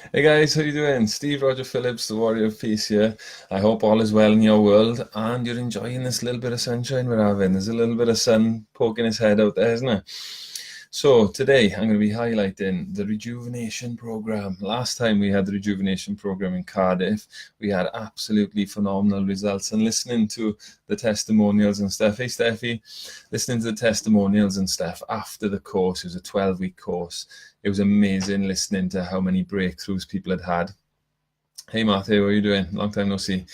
Hey guys, how you doing? Steve Roger Phillips, the Warrior of Peace here. I hope all is well in your world and you're enjoying this little bit of sunshine we're having. There's a little bit of sun poking his head out there, isn't it? So today I'm going to be highlighting the rejuvenation program. Last time we had the rejuvenation program in Cardiff, we had absolutely phenomenal results. And listening to the testimonials and stuff, hey Steffi, listening to the testimonials and stuff after the course, it was a 12-week course. It was amazing listening to how many breakthroughs people had had. Hey Matthew, how are you doing? Long time no see.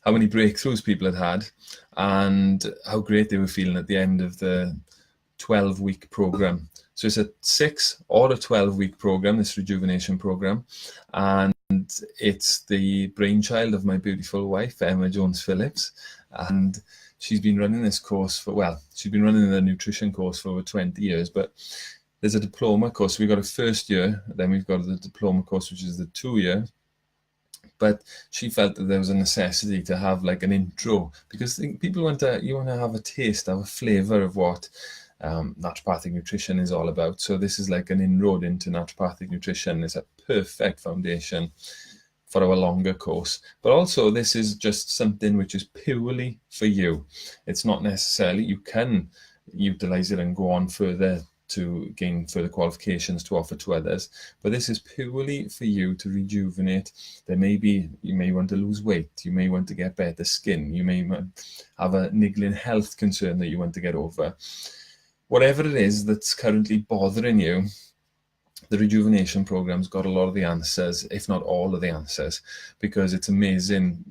How many breakthroughs people had had and how great they were feeling at the end of the 12-week program. So it's a 6 or a 12-week program, this rejuvenation program, and it's the brainchild of my beautiful wife, Emma Jones-Phillips, and she's been running this course for, well, she's been running the nutrition course for over 20 years, but there's a diploma course. We've got a first year, then we've got the diploma course, which is the 2-year. But she felt that there was a necessity to have like an intro, because people want to have a taste, have a flavor of what naturopathic nutrition is all about. So this is like an inroad into naturopathic nutrition. It's a perfect foundation for our longer course. But also this is just something which is purely for you. It's not necessarily, you can utilize it and go on further to gain further qualifications to offer to others, but this is purely for you to rejuvenate. There may be, you may want to lose weight, you may want to get better skin, you may have a niggling health concern that you want to get over. Whatever it is that's currently bothering you, the rejuvenation program's got a lot of the answers, if not all of the answers, because it's amazing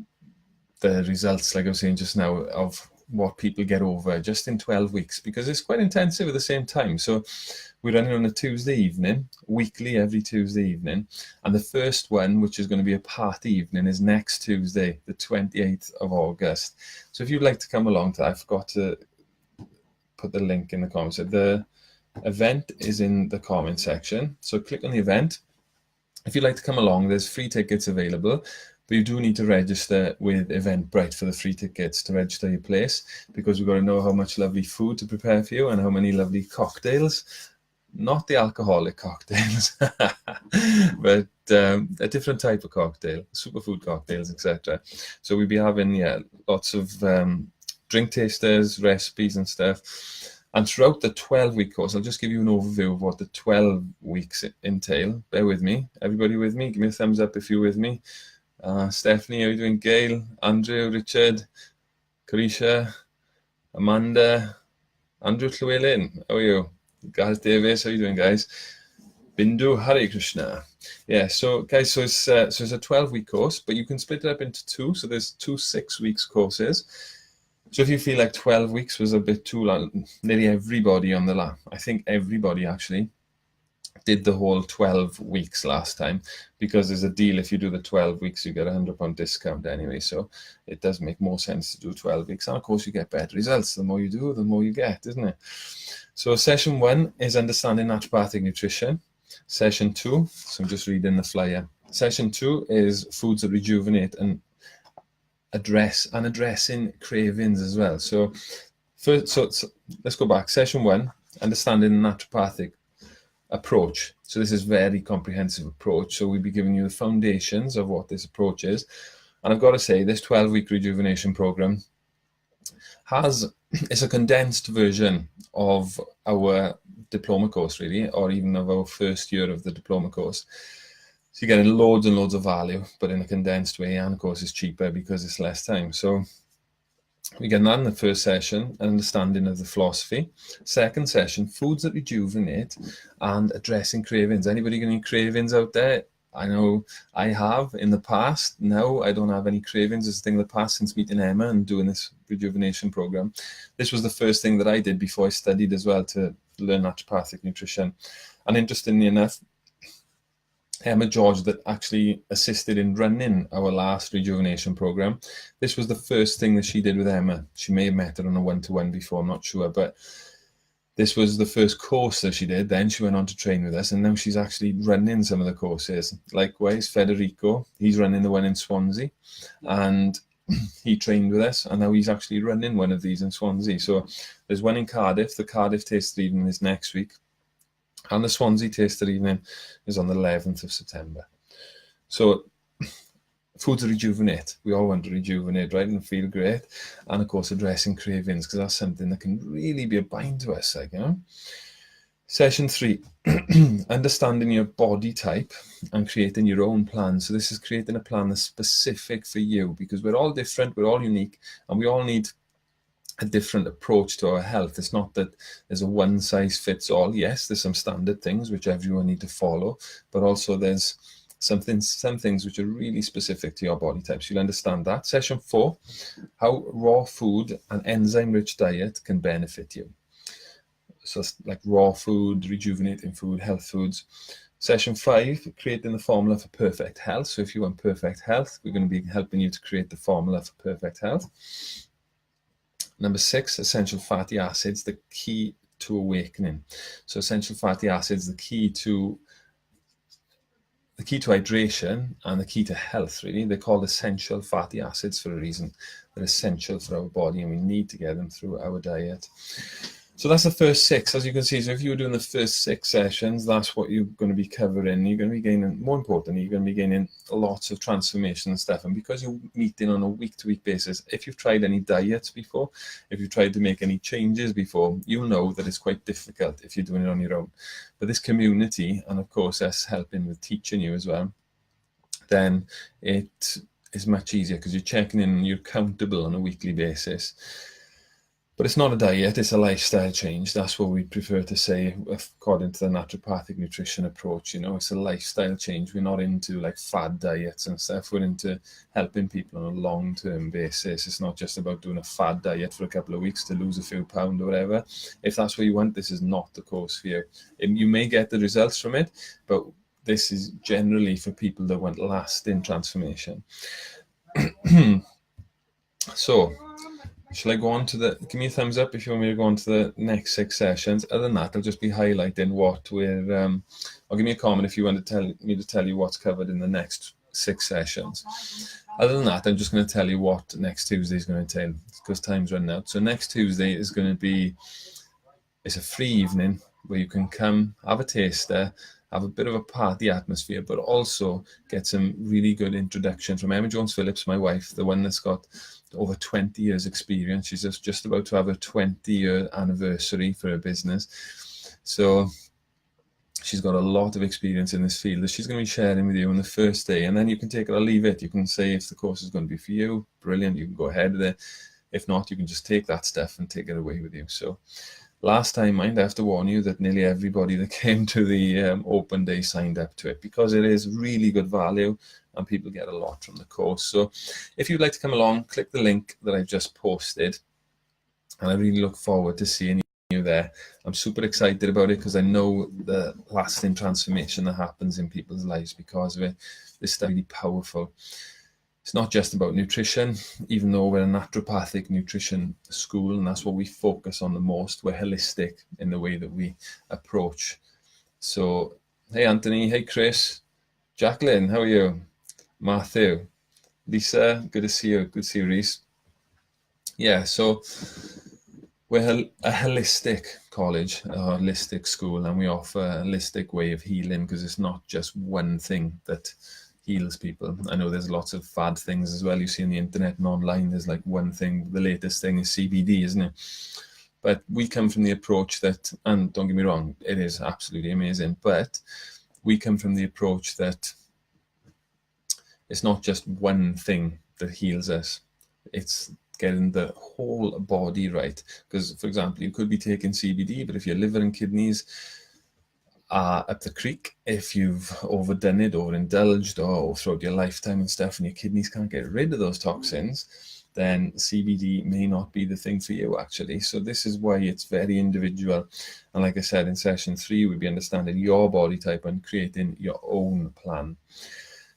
the results, like I was saying just now, of what people get over just in 12 weeks, because it's quite intensive at the same time. So we're running on a Tuesday evening, weekly, every Tuesday evening. And the first one, which is going to be a party evening, is next Tuesday, the 28th of August. So if you'd like to come along to that, I forgot to put the link in the comments. The event is in the comment section. So click on the event. If you'd like to come along, there's free tickets available. But you do need to register with Eventbrite for the free tickets to register your place, because we've got to know how much lovely food to prepare for you and how many lovely cocktails, not the alcoholic cocktails, but a different type of cocktail, superfood cocktails, etc. So we'll be having lots of drink tasters, recipes and stuff. And throughout the 12-week course, I'll just give you an overview of what the 12 weeks entail. Bear with me. Everybody with me? Give me a thumbs up if you're with me. Stephanie, how are you doing? Gail, Andrew, Richard, Carisha, Amanda, Andrew Llewellyn, how are you? Gareth Davis, how are you doing, guys? Bindu, Hare Krishna. Yeah, so guys, so it's a 12-week course, but you can split it up into 2. So there's 2 6-week courses. So if you feel like 12 weeks was a bit too long, nearly everybody on the lap, I think everybody actually did the whole 12 weeks last time, because there's a deal. If you do the 12 weeks, you get a £100 discount anyway. So it does make more sense to do 12 weeks. And of course, you get better results. The more you do, the more you get, isn't it? So session 1 is understanding naturopathic nutrition. Session 2, so I'm just reading the flyer. Session 2 is foods that rejuvenate and addressing cravings as well. So let's go back. Session 1, understanding naturopathic approach. So this is very comprehensive approach. So we'll be giving you the foundations of what this approach is. And I've got to say, this 12-week rejuvenation program it's a condensed version of our diploma course, really, or even of our first year of the diploma course. So you're getting loads and loads of value, but in a condensed way, and of course it's cheaper because it's less time. So we get that in the first session, an understanding of the philosophy. Second session, foods that rejuvenate and addressing cravings. Anybody got any cravings out there? I know I have in the past. Now I don't have any cravings. It's a thing of the past since meeting Emma and doing this rejuvenation program. This was the first thing that I did before I studied as well, to learn naturopathic nutrition. And interestingly enough, Emma George, that actually assisted in running our last rejuvenation program, this was the first thing that she did with Emma. She may have met her on a one-to-one before, I'm not sure, but this was the first course that she did. Then she went on to train with us, and now she's actually running some of the courses. Likewise, Federico, he's running the one in Swansea, and he trained with us, and now he's actually running one of these in Swansea. So there's one in Cardiff. The Cardiff Taster Evening is next week, and the Swansea Taster Evening is on the 11th of September. So foods rejuvenate. We all want to rejuvenate, right, and feel great. And of course, addressing cravings, because that's something that can really be a bind to us, like, you know. Session 3, understanding your body type and creating your own plan. So this is creating a plan that's specific for you, because we're all different, we're all unique, and we all need a different approach to our health. It's not that there's a one size fits all. Yes, there's some standard things which everyone need to follow, but also there's some things which are really specific to your body types. You'll understand that. Session 4, how raw food and enzyme-rich diet can benefit you. So like raw food, rejuvenating food, health foods. Session 5, creating the formula for perfect health. So if you want perfect health, we're going to be helping you to create the formula for perfect health. Number 6, essential fatty acids, the key to awakening. So essential fatty acids, the key to hydration and the key to health, really. They're called essential fatty acids for a reason. They're essential for our body, and we need to get them through our diet. So that's the first 6, as you can see. So if you were doing the first 6 sessions, that's what you're going to be covering. You're going to be gaining, more importantly, you're going to be gaining lots of transformation and stuff. And because you're meeting on a week-to-week basis, if you've tried any diets before, if you've tried to make any changes before, you'll know that it's quite difficult if you're doing it on your own. But this community, and of course us helping with teaching you as well, then it is much easier, because you're checking in and you're accountable on a weekly basis. But it's not a diet, it's a lifestyle change. That's what we prefer to say, according to the naturopathic nutrition approach. You know, it's a lifestyle change. We're not into like fad diets and stuff. We're into helping people on a long-term basis. It's not just about doing a fad diet for a couple of weeks to lose a few pounds or whatever. If that's what you want, this is not the course for you. You may get the results from it, but this is generally for people that want lasting transformation. So, shall I go on to give me a thumbs up if you want me to go on to the next 6 sessions. Other than that, I'll just be highlighting what we're, or give me a comment if you want to tell you what's covered in the next 6 sessions. Other than that, I'm just going to tell you what next Tuesday is going to entail, because time's running out. So next Tuesday is going to be, it's a free evening where you can come, have a taster, have a bit of a party atmosphere, but also get some really good introduction from Emma Jones-Phillips, my wife, the one that's got over 20 years experience. She's just about to have a 20-year anniversary for her business. So she's got a lot of experience in this field that she's going to be sharing with you on the first day. And then you can take it or leave it. You can say if the course is going to be for you, brilliant, you can go ahead with it. If not, you can just take that stuff and take it away with you. So last time, mind, I have to warn you that nearly everybody that came to the open day signed up to it, because it is really good value and people get a lot from the course. So if you'd like to come along, click the link that I've just posted, and I really look forward to seeing you there. I'm super excited about it, because I know the lasting transformation that happens in people's lives because of it. This is really powerful. It's not just about nutrition, even though we're a naturopathic nutrition school, and that's what we focus on the most. We're holistic in the way that we approach. So, hey Anthony, hey Chris, Jacqueline, how are you? Matthew, Lisa, good to see you. Good to see you, Reese. Yeah, so we're a holistic college, a holistic school, and we offer a holistic way of healing, because it's not just one thing that heals people. I know there's lots of fad things as well. You see on the internet and online, there's like one thing, the latest thing is CBD, isn't it? But we come from the approach that, and don't get me wrong, it is absolutely amazing, but we come from the approach that it's not just one thing that heals us. It's getting the whole body right. Because, for example, you could be taking CBD, but if your liver and kidneys are up the creek, if you've overdone it, overindulged, or throughout your lifetime and stuff, and your kidneys can't get rid of those toxins, then CBD may not be the thing for you, actually. So this is why it's very individual. And like I said, in session 3, we'll be understanding your body type and creating your own plan.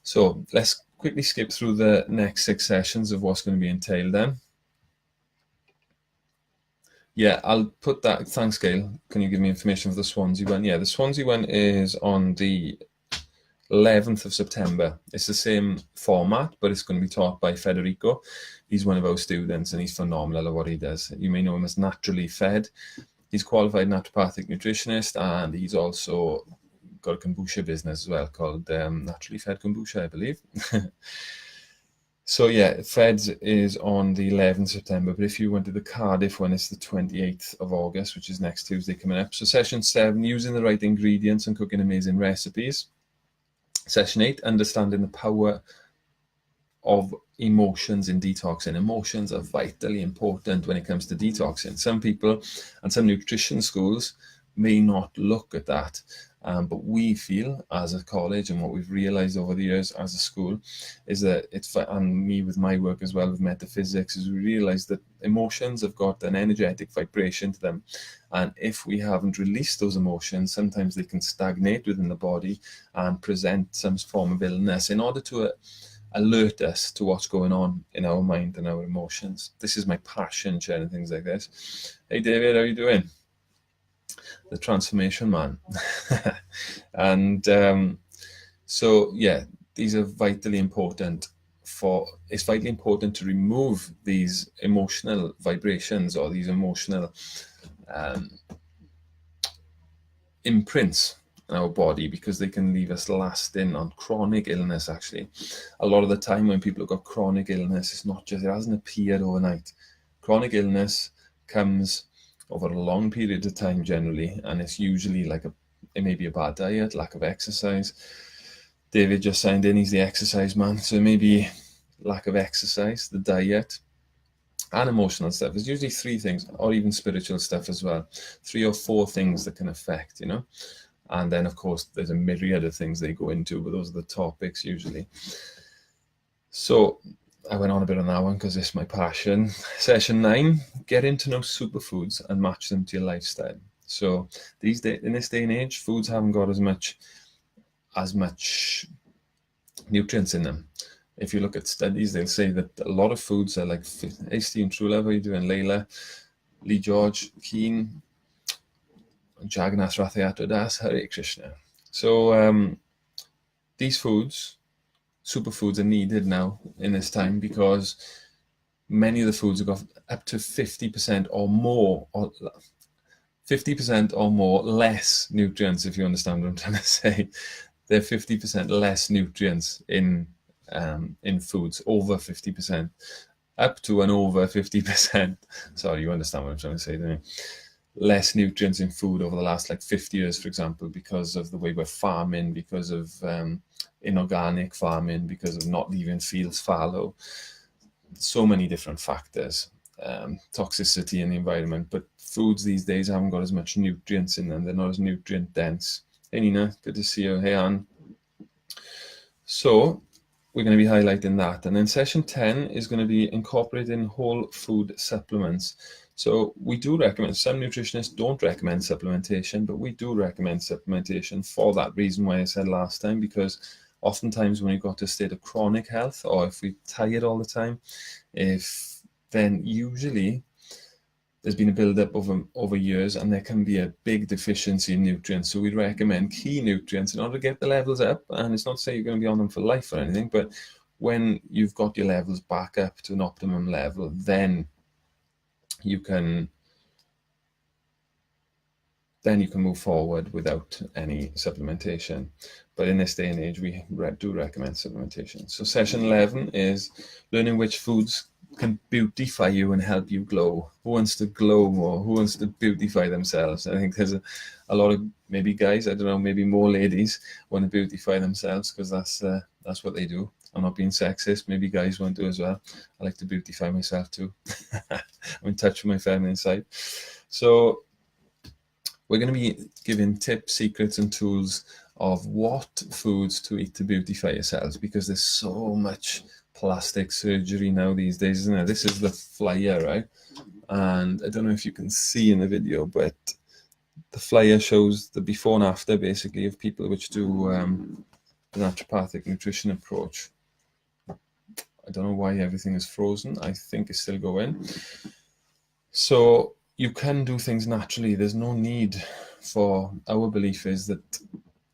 So let's quickly skip through the next 6 sessions of what's going to be entailed then. Yeah, I'll put that. Thanks, Gail. Can you give me information for the Swansea one? Yeah, the Swansea one is on the 11th of September. It's the same format, but it's going to be taught by Federico. He's one of our students, and he's phenomenal at what he does. You may know him as Naturally Fed. He's qualified naturopathic nutritionist, and he's also got a kombucha business as well called Naturally Fed Kombucha, I believe. So yeah, Feds is on the 11th September, but if you went to the Cardiff one, it's the 28th of August, which is next Tuesday coming up. So session 7, using the right ingredients and cooking amazing recipes. Session 8, understanding the power of emotions in detoxing. Emotions are vitally important when it comes to detoxing. Some people and some nutrition schools may not look at that, but we feel as a college, and what we've realized over the years as a school, is that and me with my work as well with metaphysics, is we realize that emotions have got an energetic vibration to them, and if we haven't released those emotions, sometimes they can stagnate within the body and present some form of illness. In order to alert us to what's going on in our mind and our emotions. This is my passion, sharing things like this. Hey David, how are you doing? The transformation man. And so yeah, these are vitally important. It's vitally important to remove these emotional vibrations or these emotional imprints in our body, because they can leave us lasting on chronic illness. Actually, a lot of the time when people have got chronic illness, it hasn't appeared overnight. Chronic illness comes over a long period of time generally, and it's usually it may be a bad diet, lack of exercise. David just signed in, he's the exercise man, so maybe lack of exercise, the diet, and emotional stuff. There's usually 3 things, or even spiritual stuff as well. 3 or 4 things that can affect, and then of course there's a myriad of things they go into, but those are the topics usually. So I went on a bit on that one because it's my passion. Session 9, getting to know superfoods and match them to your lifestyle. So in this day and age, foods haven't got as much nutrients in them. If you look at studies, they'll say that a lot of foods are like, hey Steve, True Love, how are you doing? Layla, Lee George, Keen, Jagannath Rathayatra Das, Hare Krishna. So these foods, superfoods, are needed now in this time, because many of the foods have got up to 50% or more, or 50% or more less nutrients, if you understand what I'm trying to say. There are 50% less nutrients in foods, over 50%, up to and over 50%. Sorry, you understand what I'm trying to say, don't you? Less nutrients in food over the last 50 years, for example, because of the way we're farming, because of inorganic farming, because of not leaving fields fallow. So many different factors, toxicity in the environment. But foods these days haven't got as much nutrients in them. They're not as nutrient dense. Hey Nina, good to see you. Hey Anne. So we're going to be highlighting that. And then session 10 is going to be incorporating whole food supplements. So we do recommend, some nutritionists don't recommend supplementation, but we do recommend supplementation for that reason why I said last time, because oftentimes when you've got a state of chronic health, or if we're tired all the time, then usually there's been a build-up over years, and there can be a big deficiency in nutrients. So we recommend key nutrients in order to get the levels up. And it's not to say you're going to be on them for life or anything, but when you've got your levels back up to an optimum level, then you can move forward without any supplementation. But in this day and age, we do recommend supplementation. So session 11 is learning which foods can beautify you and help you glow. Who wants to glow more? Who wants to beautify themselves? I think there's a lot of maybe guys, I don't know, maybe more ladies want to beautify themselves, because that's what they do. I'm not being sexist. Maybe guys want to as well. I like to beautify myself too. I'm in touch with my feminine side. So we're going to be giving tips, secrets, and tools of what foods to eat to beautify yourselves, because there's so much plastic surgery now these days, isn't there? This is the flyer, right? And I don't know if you can see in the video, but the flyer shows the before and after, basically, of people which do the naturopathic nutrition approach. I don't know why everything is frozen. I think it's still going. So you can do things naturally. There's no need for, our belief is that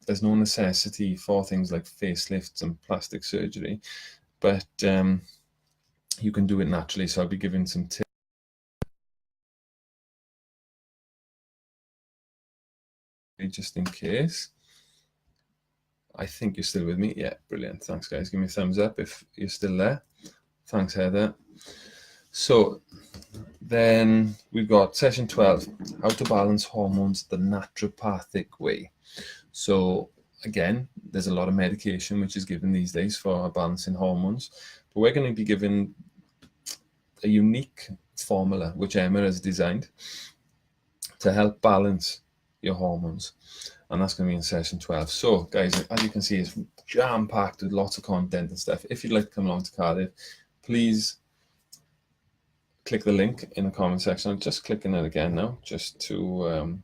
there's no necessity for things like facelifts and plastic surgery, but you can do it naturally. So I'll be giving some tips just in case. I think you're still with me. Yeah, brilliant. Thanks, guys. Give me a thumbs up if you're still there. Thanks, Heather. So then we've got session 12, how to balance hormones the naturopathic way. So again, there's a lot of medication which is given these days for balancing hormones, but we're going to be given a unique formula which Emma has designed to help balance your hormones, and that's going to be in session 12. So guys, as you can see, it's jam-packed with lots of content and stuff. If you'd like to come along to Cardiff, please click the link in the comment section. I'm just clicking it again now, just to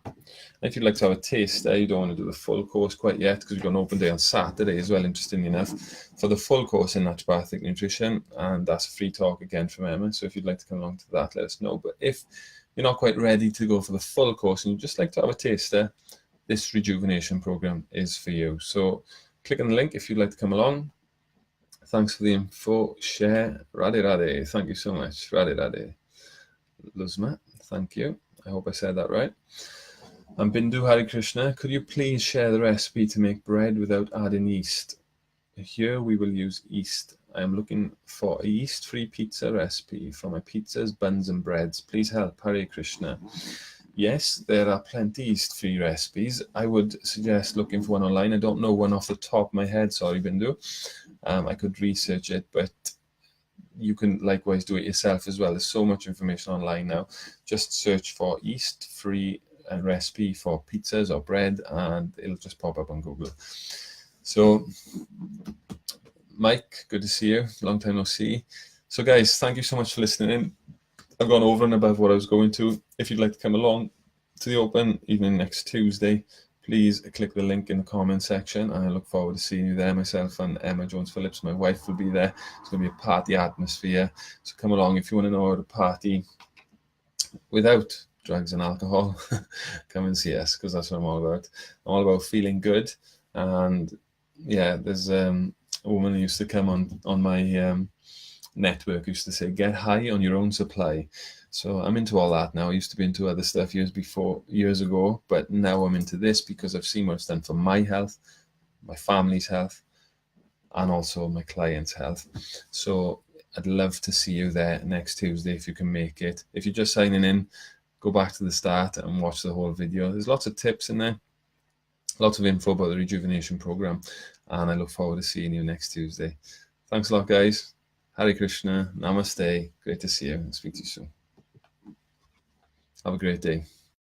if you'd like to have a taste there. You don't want to do the full course quite yet because we've got an open day on Saturday as well, interestingly enough, for the full course in naturopathic nutrition, and that's a free talk again from Emma. So if you'd like to come along to that, let us know. But if you're not quite ready to go for the full course and you'd just like to have a taster, this rejuvenation program is for you. So click on the link if you'd like to come along. Thanks for the info. Share. Radhe Radhe. Thank you so much. Radhe Radhe. Luzma. Thank you. I hope I said that right. And Bindu Hare Krishna. Could you please share the recipe to make bread without adding yeast? Here we will use yeast. I am looking for a yeast-free pizza recipe for my pizzas, buns and breads. Please help. Hare Krishna. Yes, there are plenty yeast-free recipes. I would suggest looking for one online. I don't know one off the top of my head. Sorry, Bindu. I could research it, but you can likewise do it yourself as well. There's so much information online now. Just search for yeast-free recipe for pizzas or bread, and it'll just pop up on Google. So, Mike, good to see you. Long time no see. So, guys, thank you so much for listening in. I've gone over and above what I was going to. If you'd like to come along to the Open, even next Tuesday, please click the link in the comment section, and I look forward to seeing you there. Myself and Emma Jones-Phillips, my wife, will be there. It's going to be a party atmosphere, so come along if you want to know how to party without drugs and alcohol. Come and see us, because that's what I'm all about. I'm all about feeling good. And yeah, there's a woman who used to come on my network, used to say, get high on your own supply. So I'm into all that now. I used to be into other stuff years ago, but now I'm into this because I've seen what it's done for my health, my family's health, and also my clients' health. So I'd love to see you there next Tuesday if you can make it. If you're just signing in, go back to the start and watch the whole video. There's lots of tips in there, lots of info about the rejuvenation program, and I look forward to seeing you next Tuesday. Thanks a lot, guys. Hare Krishna. Namaste. Great to see you. I'll speak to you soon. Have a great day.